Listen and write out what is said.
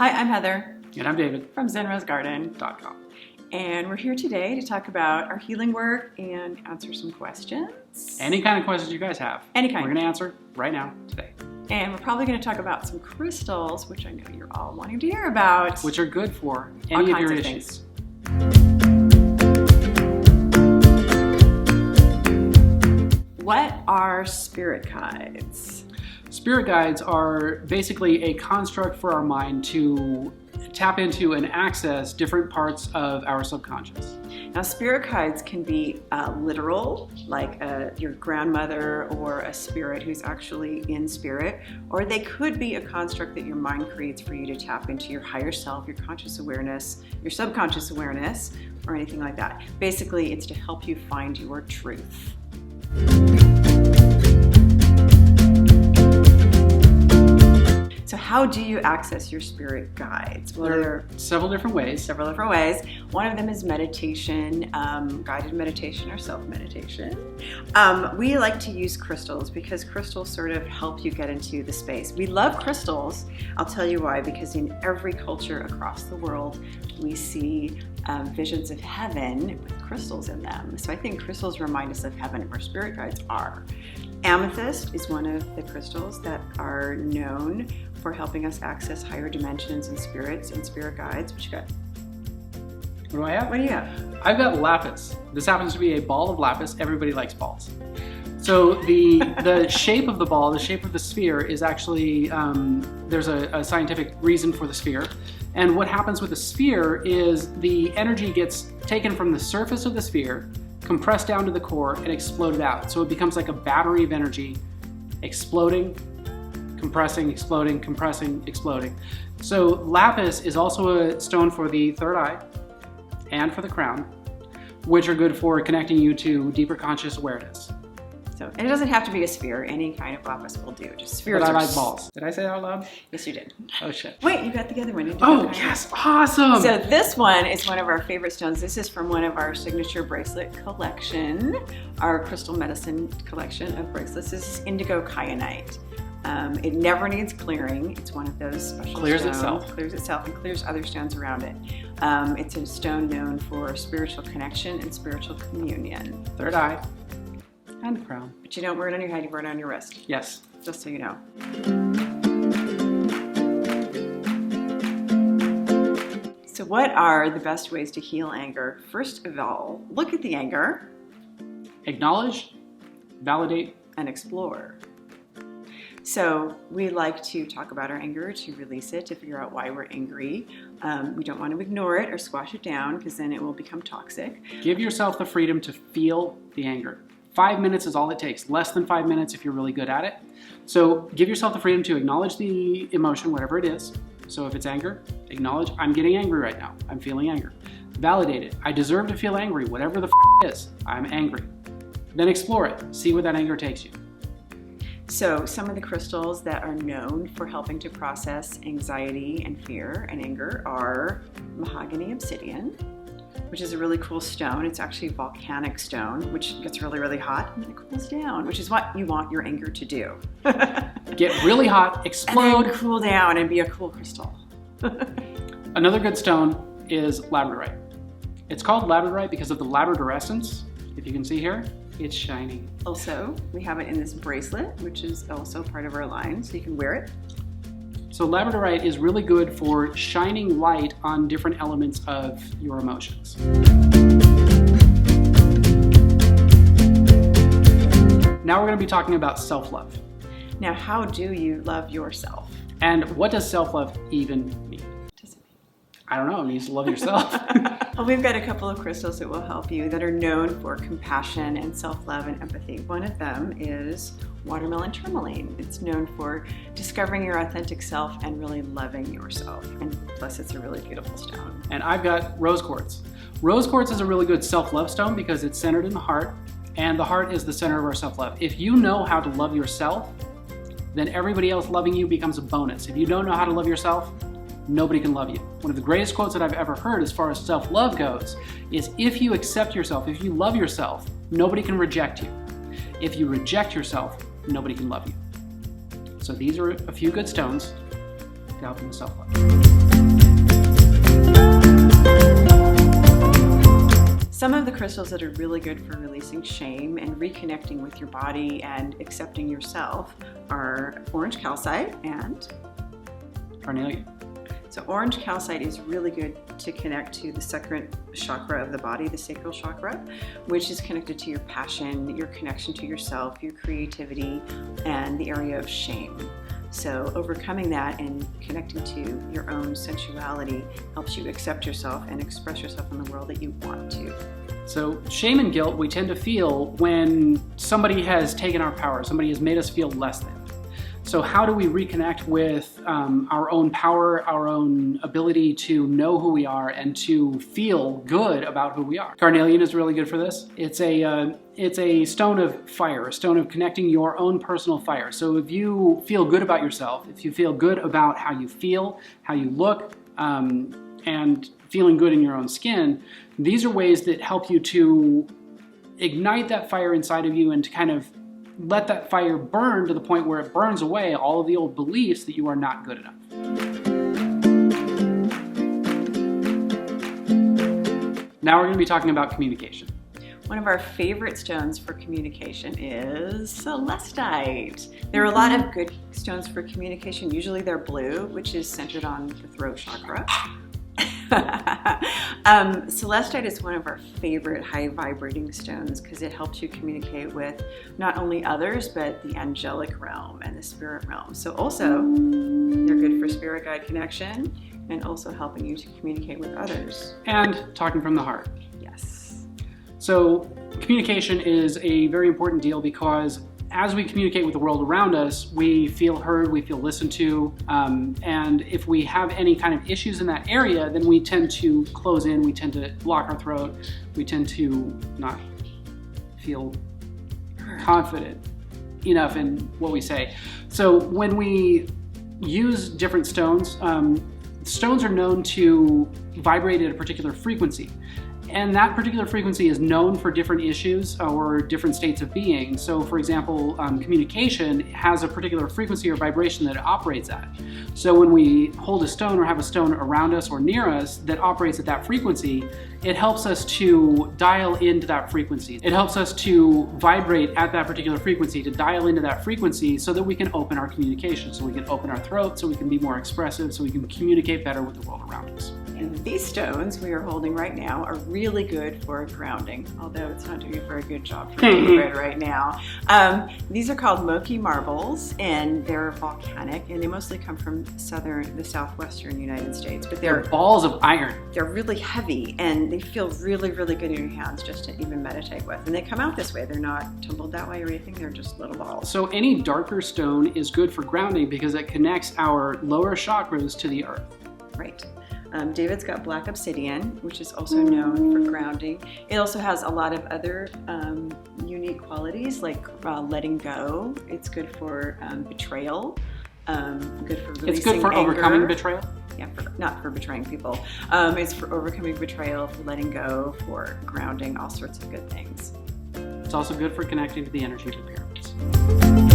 Hi, I'm Heather. And I'm David. From ZenRoseGarden.com. And we're here today to talk about our healing work and answer some questions. Any kind of questions you guys have. Any kind. We're going to answer right now, today. And we're probably going to talk about some crystals, which I know you're all wanting to hear about. Which are good for any of your issues. What are spirit guides? Spirit guides are basically a construct for our mind to tap into and access different parts of our subconscious. Now, spirit guides can be literal, like your grandmother or a spirit who's actually in spirit, or they could be a construct that your mind creates for you to tap into your higher self, your conscious awareness, your subconscious awareness, or anything like that. Basically, it's to help you find your truth. So how do you access your spirit guides? Well, there are several different ways. One of them is meditation, guided meditation or self-meditation. We like to use crystals because crystals sort of help you get into the space. We love crystals. I'll tell you why, because in every culture across the world, we see visions of heaven with crystals in them. So I think crystals remind us of heaven, where spirit guides are. Amethyst is one of the crystals that are known for helping us access higher dimensions and spirits and spirit guides. What you got? What do I have? What do you have? I've got lapis. This happens to be a ball of lapis. Everybody likes balls. So the shape of the ball, the shape of the sphere is actually, there's a scientific reason for the sphere. And what happens with the sphere is the energy gets taken from the surface of the sphere, compressed down to the core, and exploded out. So it becomes like a battery of energy, exploding, compressing, exploding, compressing, exploding. So lapis is also a stone for the third eye and for the crown, which are good for connecting you to deeper conscious awareness. So, and it doesn't have to be a sphere. Any kind of lapis will do. Just spheres. But I like balls. Did I say that out loud? Yes, you did. Oh shit. Wait, you got the other one. Oh yes, awesome. So this one is one of our favorite stones. This is from one of our signature bracelet collection, our crystal medicine collection of bracelets. This is indigo kyanite. It never needs clearing. It's one of those special Clears stones. itself. Clears itself and clears other stones around it. It's a stone known for spiritual connection and spiritual communion. Third eye and the crown. But you don't wear it on your head, you wear it on your wrist. Yes. Just so you know. So what are the best ways to heal anger? First of all, look at the anger. Acknowledge, validate, and explore. So we like to talk about our anger, to release it, to figure out why we're angry. We don't want to ignore it or squash it down, because then it will become toxic. Give yourself the freedom to feel the anger. 5 minutes is all it takes. Less than 5 minutes if you're really good at it. So give yourself the freedom to acknowledge the emotion, whatever it is. So if it's anger, acknowledge, I'm getting angry right now. I'm feeling anger. Validate it. I deserve to feel angry, whatever the it is. I'm angry. Then explore it. See where that anger takes you. So some of the crystals that are known for helping to process anxiety and fear and anger are mahogany obsidian, which is a really cool stone. It's actually a volcanic stone, which gets really, really hot and then it cools down, which is what you want your anger to do. Get really hot, explode. And then cool down and be a cool crystal. Another good stone is labradorite. It's called labradorite because of the labradorescence. If you can see here, it's shiny. Also, we have it in this bracelet, which is also part of our line, so you can wear it. So labradorite is really good for shining light on different elements of your emotions. Now we're going to be talking about self-love. Now, how do you love yourself? And what does self-love even mean? I don't know, it means to love yourself. Well, we've got a couple of crystals that will help you that are known for compassion and self-love and empathy. One of them is watermelon tourmaline. It's known for discovering your authentic self and really loving yourself. And plus, it's a really beautiful stone. And I've got rose quartz. Rose quartz is a really good self-love stone because it's centered in the heart, and the heart is the center of our self-love. If you know how to love yourself, then everybody else loving you becomes a bonus. If you don't know how to love yourself, nobody can love you. One of the greatest quotes that I've ever heard as far as self-love goes is, if you accept yourself, if you love yourself, nobody can reject you. If you reject yourself, nobody can love you. So these are a few good stones to help you with self-love. Some of the crystals that are really good for releasing shame and reconnecting with your body and accepting yourself are orange calcite and carnelian. So orange calcite is really good to connect to the second chakra of the body, the sacral chakra, which is connected to your passion, your connection to yourself, your creativity, and the area of shame. So overcoming that and connecting to your own sensuality helps you accept yourself and express yourself in the world that you want to. So shame and guilt we tend to feel when somebody has taken our power, somebody has made us feel less than. So how do we reconnect with our own power, our own ability to know who we are and to feel good about who we are? Carnelian is really good for this. It's a stone of fire, a stone of connecting your own personal fire. So if you feel good about yourself, if you feel good about how you feel, how you look, and feeling good in your own skin, these are ways that help you to ignite that fire inside of you and to kind of let that fire burn to the point where it burns away all of the old beliefs that you are not good enough. Now we're going to be talking about communication. One of our favorite stones for communication is celestite. There are a lot of good stones for communication. Usually they're blue, which is centered on the throat chakra. Celestite is one of our favorite high vibrating stones because it helps you communicate with not only others but the angelic realm and the spirit realm. So also they're good for spirit guide connection and also helping you to communicate with others. And talking from the heart. Yes. So communication is a very important deal because as we communicate with the world around us, we feel heard, we feel listened to, and if we have any kind of issues in that area, then we tend to close in, we tend to block our throat, we tend to not feel confident enough in what we say. So when we use different stones, stones are known to vibrate at a particular frequency. And that particular frequency is known for different issues or different states of being. So for example, communication has a particular frequency or vibration that it operates at. So when we hold a stone or have a stone around us or near us that operates at that frequency, it helps us to dial into that frequency. It helps us to vibrate at that particular frequency, to dial into that frequency so that we can open our communication, so we can open our throat, so we can be more expressive, so we can communicate better with the world around us. And these stones we are holding right now are really good for grounding, although it's not doing a very good job for infrared right now. These are called Moki marbles, and they're volcanic, and they mostly come from the southwestern United States. But they're balls of iron. They're really heavy, and they feel really, really good in your hands just to even meditate with. And they come out this way. They're not tumbled that way or anything. They're just little balls. So any darker stone is good for grounding because it connects our lower chakras to the earth. Right. David's got black obsidian, which is also known for grounding. It also has a lot of other unique qualities like letting go. It's good for betrayal, good for releasing It's good for anger. overcoming betrayal? Yeah, not for betraying people. It's for overcoming betrayal, for letting go, for grounding, all sorts of good things. It's also good for connecting to the energy of the pyramids.